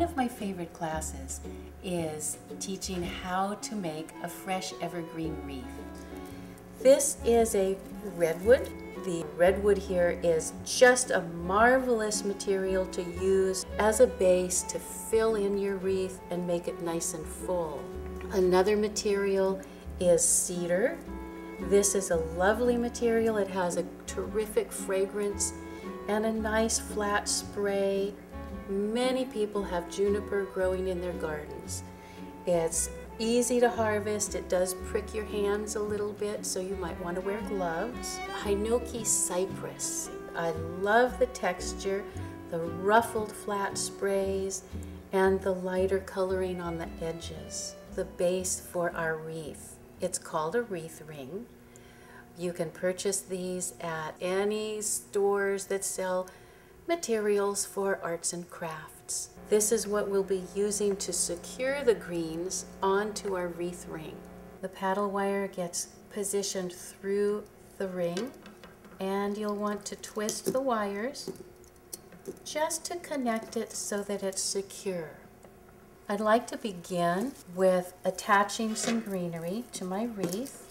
of my favorite classes is teaching how to make a fresh evergreen wreath. This is a redwood. The redwood here is just a marvelous material to use as a base to fill in your wreath and make it nice and full. Another material is cedar. This is a lovely material. It has a terrific fragrance and a nice flat spray. Many people have juniper growing in their gardens. It's easy to harvest. It does prick your hands a little bit, so you might want to wear gloves. Hinoki Cypress. I love the texture, the ruffled flat sprays, and the lighter coloring on the edges. The base for our wreath. It's called a wreath ring. You can purchase these at any stores that sell materials for arts and crafts. This is what we'll be using to secure the greens onto our wreath ring. The paddle wire gets positioned through the ring, and you'll want to twist the wires just to connect it so that it's secure. I'd like to begin with attaching some greenery to my wreath.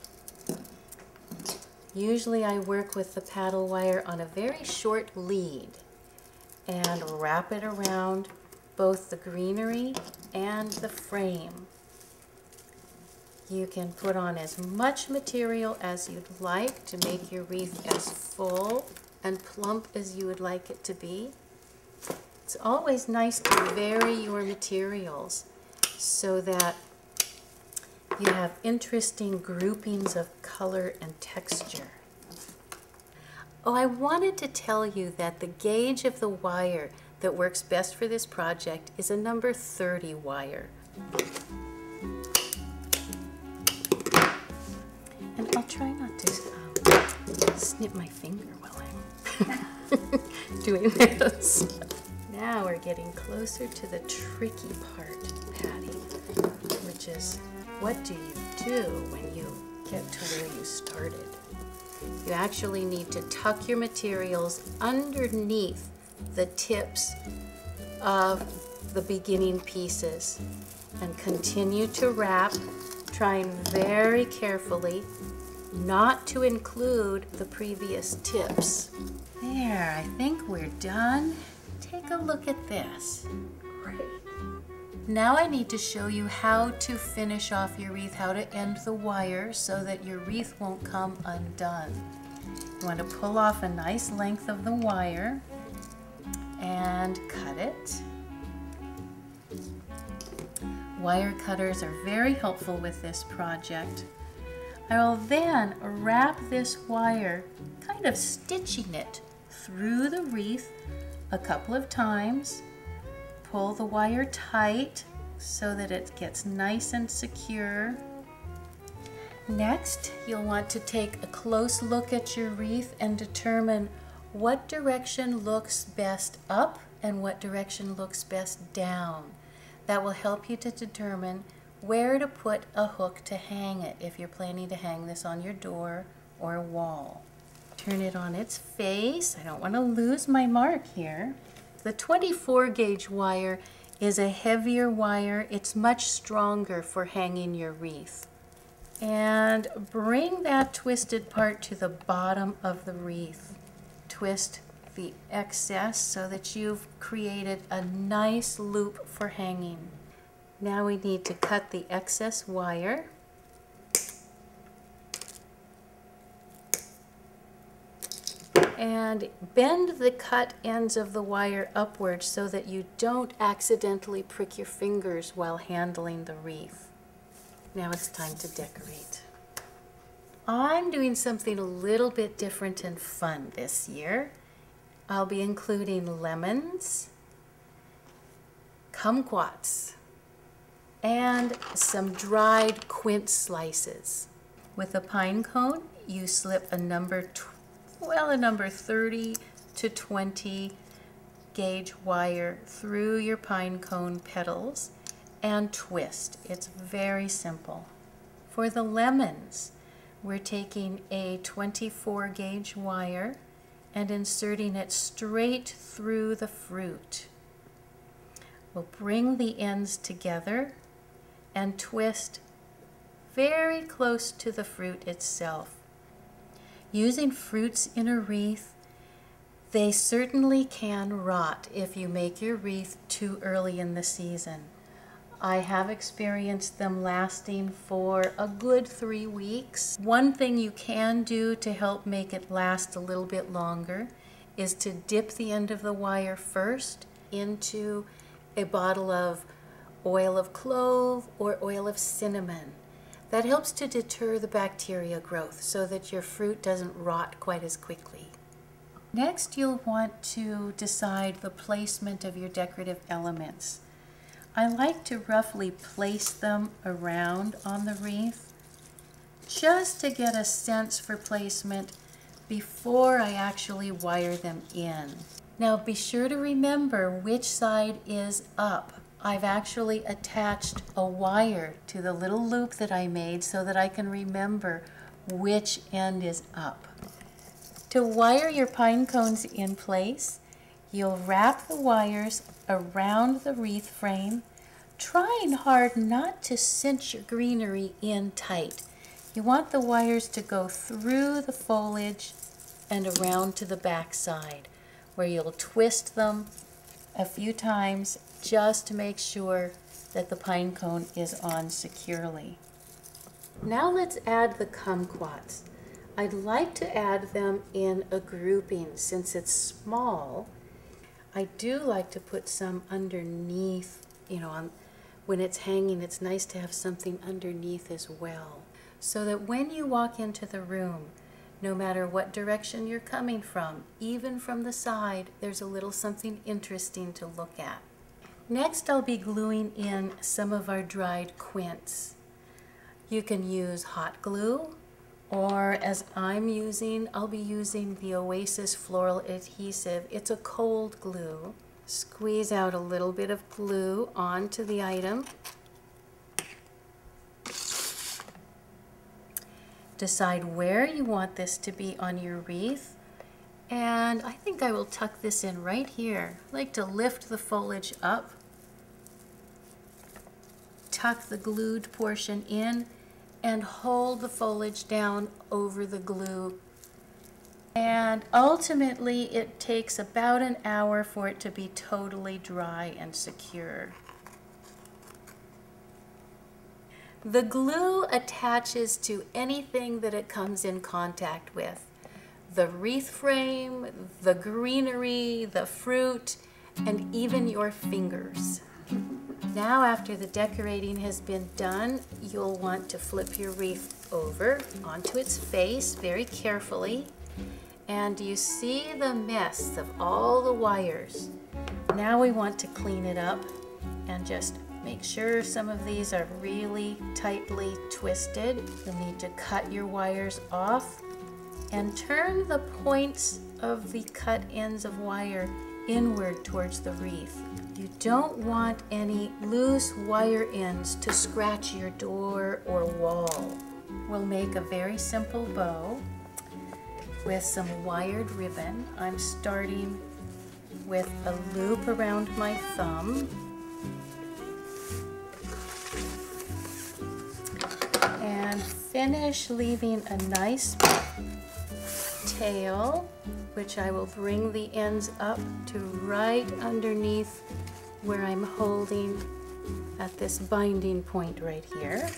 Usually I work with the paddle wire on a very short lead and wrap it around both the greenery and the frame. You can put on as much material as you'd like to make your wreath as full and plump as you would like it to be. It's always nice to vary your materials so that you have interesting groupings of color and texture. Oh, I wanted to tell you that the gauge of the wire that works best for this project is a number 30 wire. And I'll try not to snip my finger while I'm doing this. Now we're getting closer to the tricky part, Patty, which is what do you do when you get to where you started? You actually need to tuck your materials underneath the tips of the beginning pieces and continue to wrap, trying very carefully not to include the previous tips. There, I think we're done. Take a look at this. Great. Now I need to show you how to finish off your wreath, how to end the wire so that your wreath won't come undone. You want to pull off a nice length of the wire and cut it. Wire cutters are very helpful with this project. I will then wrap this wire, kind of stitching it through the wreath a couple of times. Pull the wire tight so that it gets nice and secure. Next, you'll want to take a close look at your wreath and determine what direction looks best up and what direction looks best down. That will help you to determine where to put a hook to hang it if you're planning to hang this on your door or wall. Turn it on its face. I don't want to lose my mark here. The 24 gauge wire is a heavier wire. It's much stronger for hanging your wreath. And bring that twisted part to the bottom of the wreath. Twist the excess so that you've created a nice loop for hanging. Now we need to cut the excess wire. And bend the cut ends of the wire upward so that you don't accidentally prick your fingers while handling the wreath. Now it's time to decorate. I'm doing something a little bit different and fun this year. I'll be including lemons, kumquats, and some dried quince slices. With a pine cone, you slip a number 30 to 20 gauge wire through your pine cone petals and twist. It's very simple. For the lemons, we're taking a 24 gauge wire and inserting it straight through the fruit. We'll bring the ends together and twist very close to the fruit itself. Using fruits in a wreath, they certainly can rot if you make your wreath too early in the season. I have experienced them lasting for a good 3 weeks. One thing you can do to help make it last a little bit longer is to dip the end of the wire first into a bottle of oil of clove or oil of cinnamon. That helps to deter the bacteria growth so that your fruit doesn't rot quite as quickly. Next, you'll want to decide the placement of your decorative elements. I like to roughly place them around on the wreath just to get a sense for placement before I actually wire them in. Now be sure to remember which side is up. I've actually attached a wire to the little loop that I made so that I can remember which end is up. To wire your pine cones in place, you'll wrap the wires around the wreath frame, trying hard not to cinch your greenery in tight. You want the wires to go through the foliage and around to the back side, where you'll twist them a few times just to make sure that the pine cone is on securely. Now let's add the kumquats. I'd like to add them in a grouping since it's small. I do like to put some underneath, when it's hanging, it's nice to have something underneath as well. So that when you walk into the room, no matter what direction you're coming from, even from the side, there's a little something interesting to look at. Next, I'll be gluing in some of our dried quince. You can use hot glue, or as I'm using, I'll be using the Oasis Floral Adhesive. It's a cold glue. Squeeze out a little bit of glue onto the item. Decide where you want this to be on your wreath. And I think I will tuck this in right here. I like to lift the foliage up, tuck the glued portion in, and hold the foliage down over the glue. And ultimately, it takes about an hour for it to be totally dry and secure. The glue attaches to anything that it comes in contact with. The wreath frame, the greenery, the fruit, and even your fingers. Now, after the decorating has been done, you'll want to flip your wreath over onto its face very carefully. And you see the mess of all the wires. Now we want to clean it up and just make sure some of these are really tightly twisted. You'll need to cut your wires off and turn the points of the cut ends of wire inward towards the wreath. You don't want any loose wire ends to scratch your door or wall. We'll make a very simple bow with some wired ribbon. I'm starting with a loop around my thumb and finish leaving a nice tail, which I will bring the ends up to right underneath where I'm holding at this binding point right here.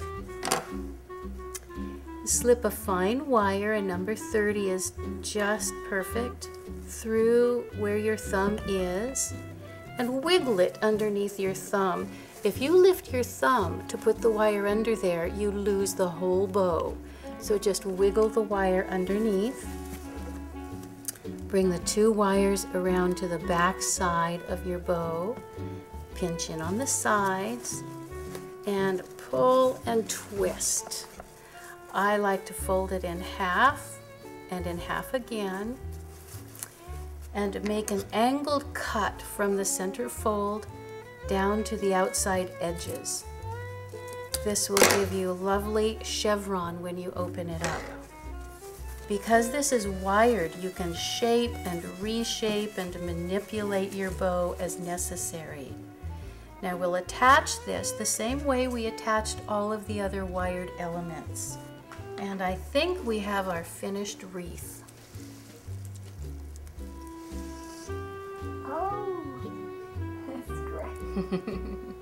Slip a fine wire, a number 30 is just perfect, through where your thumb is, and wiggle it underneath your thumb. If you lift your thumb to put the wire under there, you lose the whole bow. So just wiggle the wire underneath. Bring the 2 wires around to the back side of your bow. Pinch in on the sides and pull and twist. I like to fold it in half and in half again and make an angled cut from the center fold down to the outside edges. This will give you a lovely chevron when you open it up. Because this is wired, you can shape and reshape and manipulate your bow as necessary. Now we'll attach this the same way we attached all of the other wired elements. And I think we have our finished wreath. Oh, that's great.